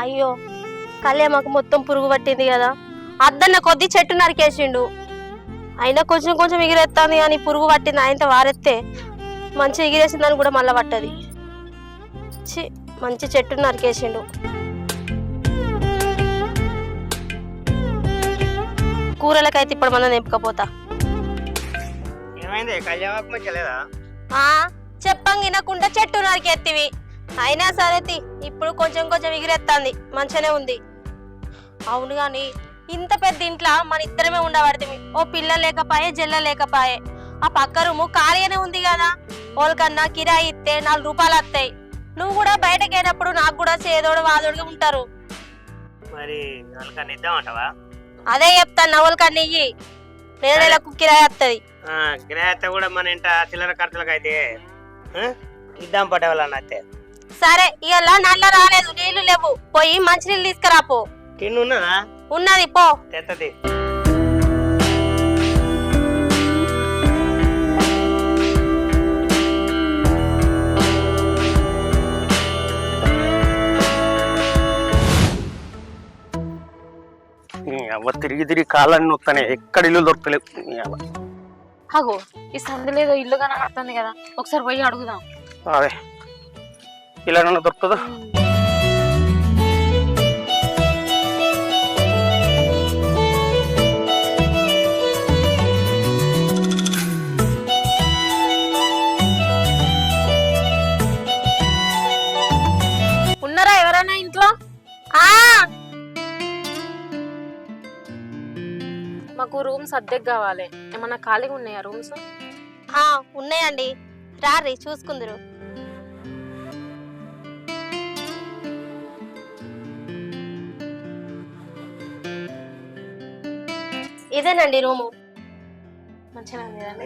అయ్యో కళ్యామకు మొత్తం పురుగు పట్టింది కదా, అద్దన్న కొద్ది చెట్టు నరికేసిండు. అయినా కొంచెం కొంచెం ఎగిరేస్తుంది కానీ పురుగు పట్టింది. ఆయనతో వారెత్తే మంచి ఎగిరేసిందని కూడా మళ్ళీ పట్టది. మంచి చెట్టు నరికేసిండు. కూరలకైతే ఇప్పుడు మనం నింపకపోతా. చెప్పంగా వినకుండా చెట్టు నరికెత్తివి. అయినా సరే ఇప్పుడు కొంచెం కొంచెం ఎగిరెత్తాంది, మంచిగానే ఉంది. అవును గాని ఇంత పెద్ద ఇంట్లో మన ఇద్దరమే ఉండబడితే ఓ పిల్ల లేకపాయే జల్ల లేకపాయే. ఆ పక్క రూము ఖాళీగానే ఉంది కదా, వాళ్ళకన్నా కిరాయి ఇస్తే 4 రూపాయలు వస్తాయి. నువ్వు కూడా బయటకు అయినప్పుడు నాకు కూడా చేదోడు వాదోడుగా ఉంటారు. మరి ఇద్దామంటావా? అదే చెప్తాను, వాళ్ళకన్నా ఇయ్యి, నెలకు కిరాయి వస్తుంది. కిరాయి కూడా మన ఇంట చిల్లర ఖర్చులకు అయితే ఇద్దాం పట్టేవాళ్ళ. సరే ఇవాళ నల్ల రాలేదు, నీళ్లు లేవు, పోయి మంచినీళ్ళు తీసుకురాపో. టిన్ను ఉన్నదా? ఉన్నది, పో తెత్తది. తిరిగి తిరిగి కాళ్ళని నొత్తానే, ఎక్కడ ఇల్లు దొరకలేవు. అగో ఈ సందులో ఏదో ఇల్లు కనబడుతుంది కదా, ఒకసారి పోయి అడుగుదాం. అదే ఇలా దొరుకుతుందా? ఉన్నారా ఎవరైనా ఇంట్లో? మాకు రూమ్స్ అద్దెకు కావాలి. ఏమన్నా ఖాళీగా ఉన్నాయా రూమ్స్? ఉన్నాయండి, రారి చూసుకుందరు. ఇదేనండి రూము. మంచిగా ఉంది కదండి.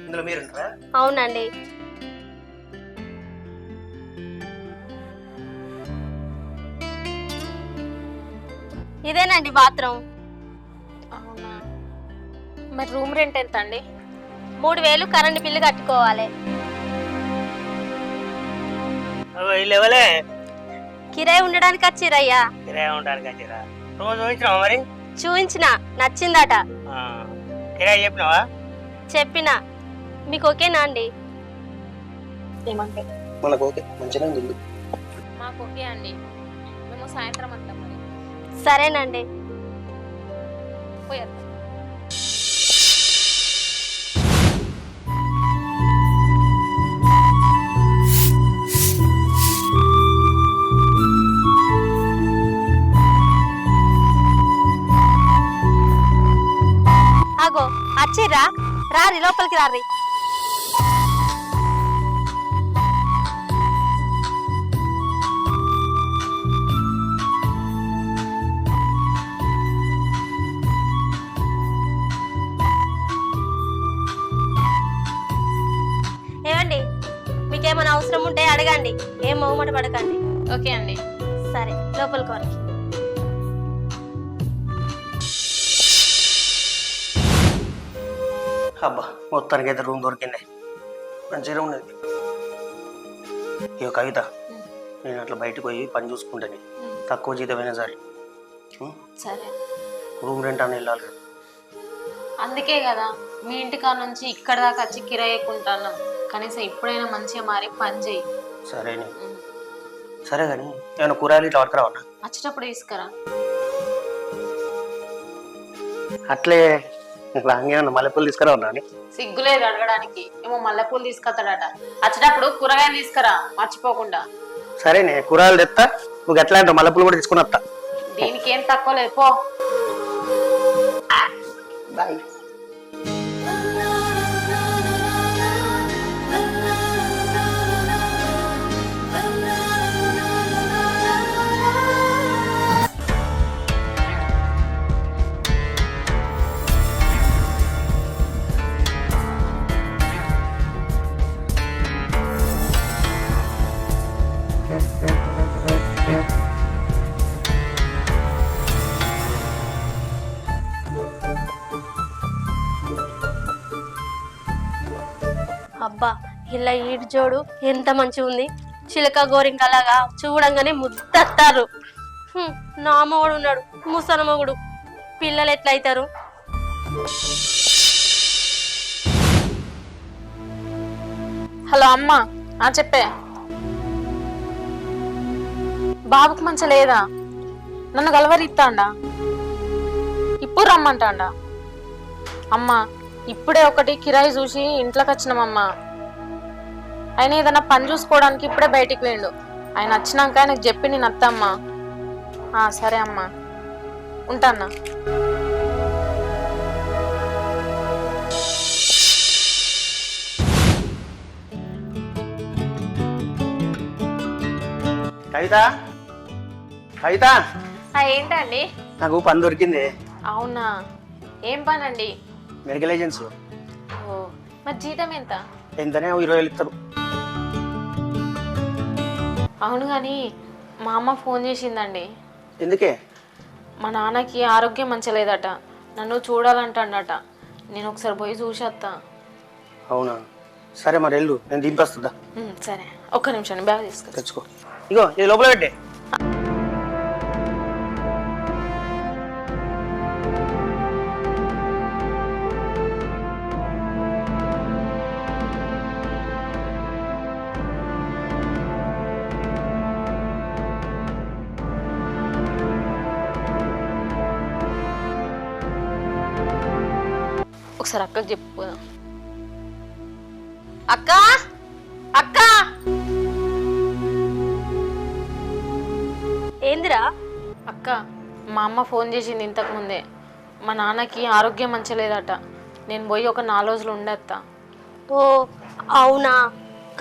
ఇందులో మీరు అవునండి. ఇదేనండి బాత్రూమ్. అవునా, మరి రూమ్ రెంట్ ఎంత అండి? 3000 కరెంట్ బిల్లు కట్టుకోవాలి. ఇవ్వలే, కిరాయి ఉండడానికి వచ్చిరయ్యా. కిరాయి ఉండడానికి వచ్చిరా? రోజు చూపించినావా? మరి చూపించిన, నచ్చిందట. కిరాయి చెప్పినావా? చెప్పినా. మీకు ఓకేనా అండి? ఏమంటే మనకు ఓకే, మంచిగా ఉంది. మాకు ఓకే అండి, మేము సాయంత్రం అంటాం. మరి సరేనండి, పోయేద్దాం. అగో వచ్చిర్రా, రారి లోపలికి రారి. ఏమండి, మీకేమైనా అవసరం ఉంటే అడగండి, ఏం మొహమాట పడకండి. ఓకే అండి. సరే లోపలికి వారికి. అబ్బా మొత్తానికి అయితే రూమ్ దొరికింది, మంచిగా ఉన్నది. ఇక కవిత, నేను అట్లా బయటకు పోయి పని చూసుకుంటాను, తక్కువ జీతమైనా సరే. సరే, రూమ్ రెంట్ అని వెళ్ళాలి. అందుకే కదా మీ ఇంటికా నుంచి ఇక్కడ దాకా వచ్చి కిరాయికుంటున్నాం. కనీసం ఇప్పుడైనా మంచిగా మారి పని చేయి. సరేనే. సరే కానీ ఏమైనా కూరగాయలు ఇట్లా పట్టుకురావన్నా? వచ్చేటప్పుడు తీసుకురా. అట్లే మల్లెపూలు తీసుకురావన్నా? సిగ్గులేదు అడగడానికి. ఏమో మల్లెపూలు తీసుకొస్తాడట. వచ్చేటప్పుడు కూరగాయలు తీసుకురా మర్చిపోకుండా. సరేనే, కూరగాయలు తెస్తా, నువ్వు ఎట్లా అంటే మల్లెపూలు కూడా తీసుకుని వస్తా. దీనికి ఏం తక్కువ లేదు, పో. బాయ్. అబ్బా ఇలా ఈడు జోడు ఎంత మంచిగా ఉంది. చిలక గోరింకలాగా చూడంగానే ముద్దత్తారు. నా మొగుడు ఉన్నాడు ముసలి మొగుడు. పిల్లలు ఎట్లయితారు? హలో అమ్మా, చెప్పే. బాబుకు మంచి లేదా? నన్ను గలవరిస్తాండా? ఇప్పుడు రమ్మంటాండా? అమ్మా ఇప్పుడే ఒకటి కిరాయి చూసి ఇంట్లోకి వచ్చినామమ్మా. ఆయన ఏదైనా పని చూసుకోవడానికి ఇప్పుడే బయటికి వేయండు. ఆయన వచ్చినాక ఆయనకు చెప్పి నేను అత్తమ్మా. సరే అమ్మా, ఉంటానా. కవిత, కవిత, ఏంటండి? నాకు పని దొరికింది. అవునా, ఏం పని అండి? Medical agency. ఓ, మరి జీతం ఎంత? ఎంతనే 20,000 ఇస్తారు. అవును కానీ మా అమ్మ ఫోన్ చేసిందండి. ఎందుకే? మా నాన్నకి ఆరోగ్యం మంచి లేదట, నన్ను చూడాలంటాడట. నేను ఒకసారి పోయి చూసేస్తా. అవునా, సరే మరి వెళ్ళు, నేను దింపేస్తుందా. సరే, ఒక్క నిమిషం బ్యాగ్ తీసుకొచ్చి తెచ్చుకో. ఇగో ఇది లోపల పెట్టే. ఒకసారి అక్కకి చెప్పు. అక్క అక్క ఏందిరా? అక్క, మా అమ్మ ఫోన్ చేసింది ఇంతకు ముందే. మా నాన్నకి ఆరోగ్యం మంచి లేదట, నేను పోయి ఒక 4 రోజులు ఉండేస్తా. ఓ అవునా,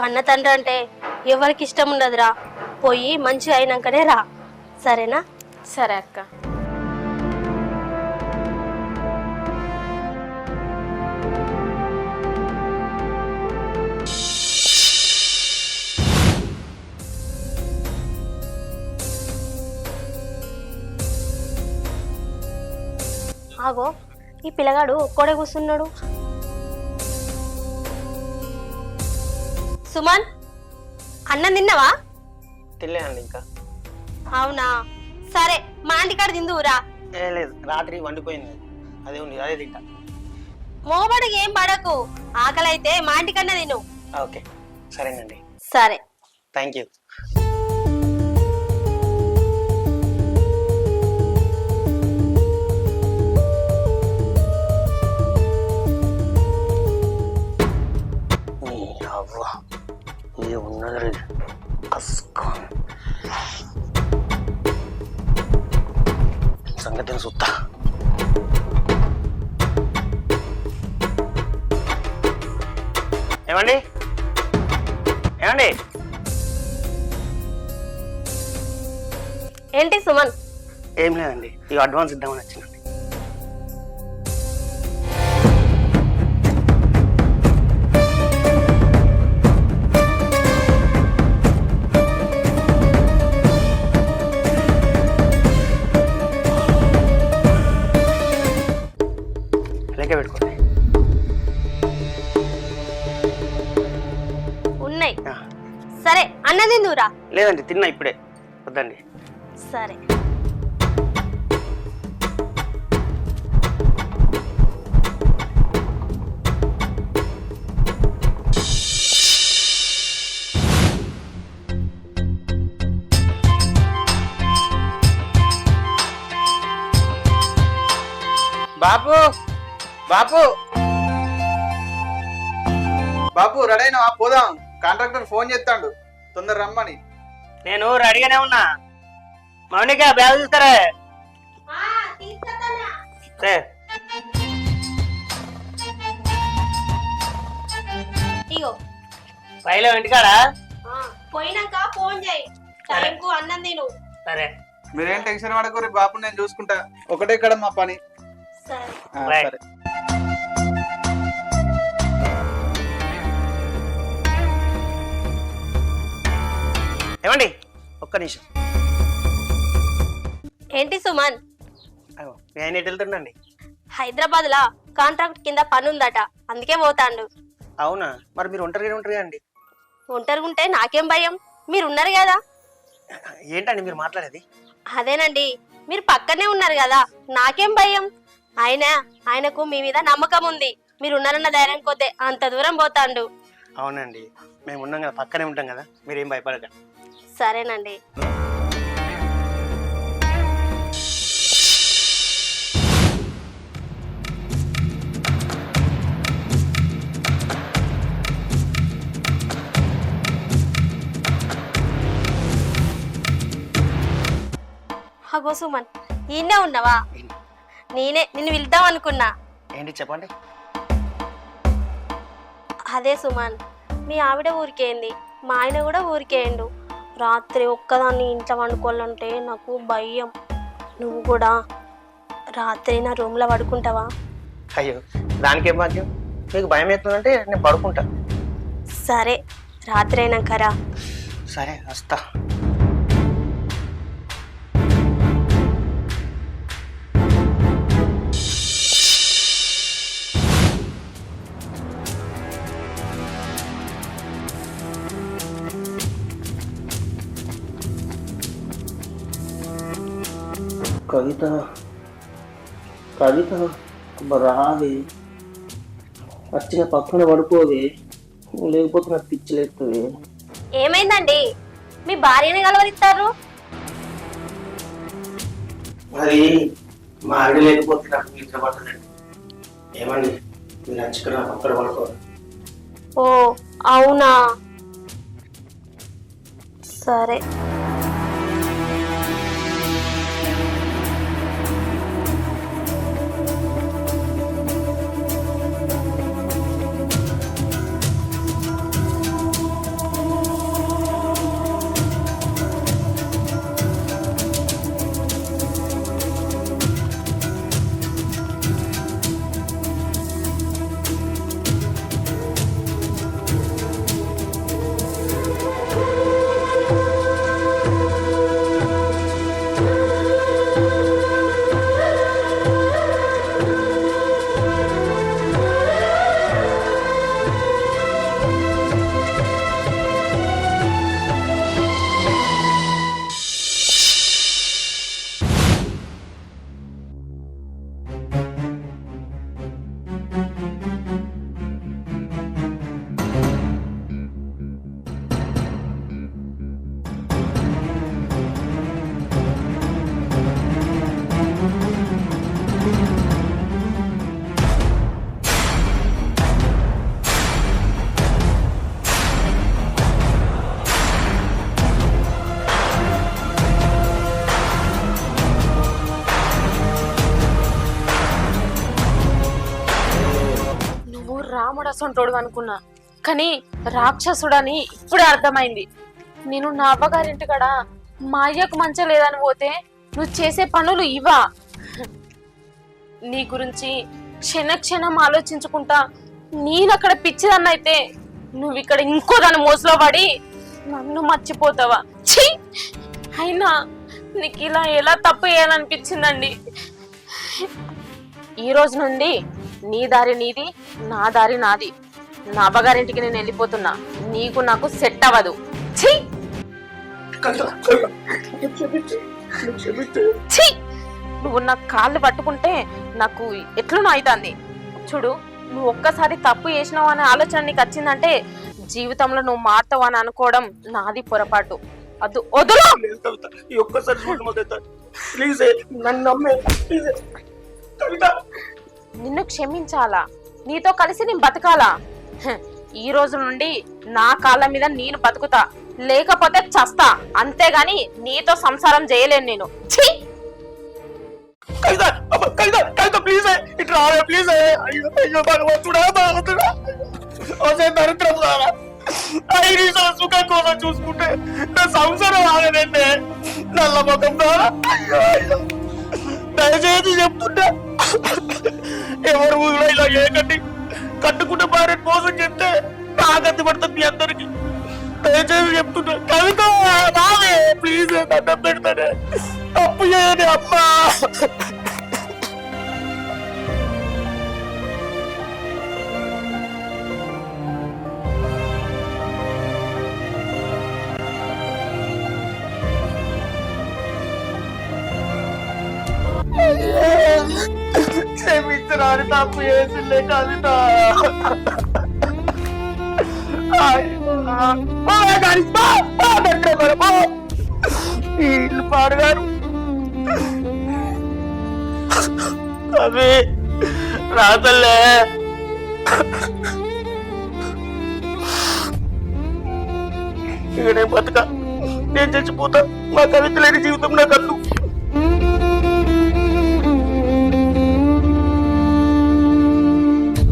కన్న తండ్రి అంటే ఎవరికి ఇష్టం ఉండదురా. పోయి మంచిగా అయినాకనే రా, సరేనా? సరే అక్క. ఆగో, ఈ పిల్లగాడు ఒక్కడే కూర్చున్నాడు. సుమన్, అన్నం తిన్నావా? తినలేనండి ఇంకా. అవునా, సరే మా ఇంటికాడ తిందువురా. లేదు, రాత్రి వండిపోయింది, అదే ఉంది, అదే తింటా. మోబడికి ఏం పడకు, ఆకలి అయితే మా ఇంటికన్నా తిను. ఓకే, సరేనండి. సరే, థ్యాంక్ యూ. ఉన్నది సంగతిని చూస్తా. ఏమండి, ఏమండి? ఏంటి సుమన్? ఏం లేదండి, ఇక అడ్వాన్స్ ఇద్దామని వచ్చినండి. పెట్టుకోండి. ఉన్నాయి. సరే అన్నం తిందువురా. లేదండి, తిన్నా ఇప్పుడే, వద్దండి. సరే. బాపు, బాపు, బాపు, రెడీ అయినా పోదాం. కాంట్రాక్టర్ ఫోన్ చేస్తాడు, తొందర రమ్మని. నేను రెడీగానే ఉన్నా. మౌనిక బ్యాగ్ తీసుకురా. ఇగో పైలో ఇంటికాడా? పోయినాక ఫోన్ చేయి, టైంకు అన్నం తిను. సరే. మీరేం టెన్షన్ పడకూరి బాపు, నేను చూసుకుంటా. ఒకటే ఇక్కడ మా పని. సరే. సరే. ఏమండి, ఒక్క నిమిషం. ఏంటి సుమన్? నేను ఎటు వెళ్తుండండి? హైదరాబాద్ లా కాంట్రాక్ట్ కింద పని ఉందట, అందుకే పోతాండు. అవునా? మరి మీరు ఒంటరిగా ఉంటారుగా అండి. ఒంటరిగా ఉంటే నాకేం భయం, మీరు ఉన్నారు కదా. ఏంటండి మీరు మాట్లాడేది? అదేనండి, మీరు పక్కనే ఉన్నారు కదా, నాకేం భయం. ఆయనకు మీ మీద నమ్మకం ఉంది, మీరు ఉన్నారన్న ధైర్యం కొద్దే అంత దూరం పోతాండు. అవునండి, మేము ఉన్నాం కదా, పక్కనే ఉంటాం కదా, మీరేం భయపడక. సరేనండి. హగో సుమన్, ఈయనే ఉన్నావా? నిన్ను పిలుద్దాం అనుకున్నా. ఏంటి చెప్పండి. అదే సుమన్, మీ ఆవిడ ఊరికేంది, మా ఆయన కూడా ఊరికేయండు. రాత్రి ఒక్కదాన్ని ఇంట్లో వండుకోవాలంటే నాకు భయం. నువ్వు కూడా రాత్రి నా రూమ్లో పడుకుంటావా? అయ్యో, దానికేం భాగ్యం. మీకు భయం అవుతుందంటే నేను పడుకుంటా. సరే, రాత్రి అయినాకరా. సరే వస్తా. కవిత కవిత రావే, వచ్చిన పక్కన పడుకోవే, లేకపోతే నాకు పిచ్చిలేస్తుంది. ఏమైందండి, మీ భార్యని కలవరిస్తారు? మరి మా ఆవిడ లేకపోతే నాకు నిద్ర పట్టదండి. ఏమండి, మీరు నచ్చుకున్న పక్కన పడుకోవాలి. ఓ అవునా, సరే. రాముడు అసంటోడు అనుకున్నా, కానీ రాక్షసుడని ఇప్పుడే అర్థమైంది. నేను నా అవ్వగారింటి కాడ మా అయ్యకు మంచి లేదని పోతే నువ్వు చేసే పనులు ఇవా? నీ గురించి క్షణక్షణం ఆలోచించుకుంటా నేనక్కడ పిచ్చిదన్నైతే నువ్వు ఇక్కడ ఇంకో దాని మోసలో పడి నన్ను మర్చిపోతావా? ఛీ! అయినా నీకు ఇలా ఎలా తప్పు చేయాలనిపించిందండి? ఈ రోజు నుండి నీ దారి నీది, నా దారి నాది. నా అబ్బగారింటికి నేను వెళ్ళిపోతున్నా, నీకు నాకు సెట్ అవ్వదు. ఛీ! ఛీ! నువ్వు నా కాళ్ళు పట్టుకుంటే నాకు ఎట్లునో అవుతుంది. చూడు, నువ్వు ఒక్కసారి తప్పు చేసినావు అనే ఆలోచన నీకు వచ్చిందంటే జీవితంలో నువ్వు మారుతావు అని అనుకోవడం నాది పొరపాటు. అది వదులు. నిన్ను క్షమించాలా? నీతో కలిసి నేను బతకాలా? ఈ రోజు నుండి నా కాళ్ళ మీద నేను బతుకుతా, లేకపోతే చస్తా. అంతేగాని నీతో సంసారం చేయలేను నేను. ఛీ! సుఖం కోసం చూసుకుంటే నా సంసారం ఆగదండి. నల్ల ముఖం దయచేసి చెప్తుంటే ఎవరు ఊళ్ళో ఇలా ఏకండి కట్టుకుంటే భార్య మోసం చెప్తే నాగతి పడుతుంది మీ అందరికి. దయచేసి చెప్తుంటా, కవిత రావే ప్లీజ్, దండం పెడతానే, తప్పు చేయని అమ్మా. రాని తప్పు చేసిందే కవిత. ఇల్లు పాడుగారు అవి రాతల్లే. ఇక నేను బతుక, నేను చచ్చిపోతా. మా కవిత లేని జీవితం నాకు అద్దు.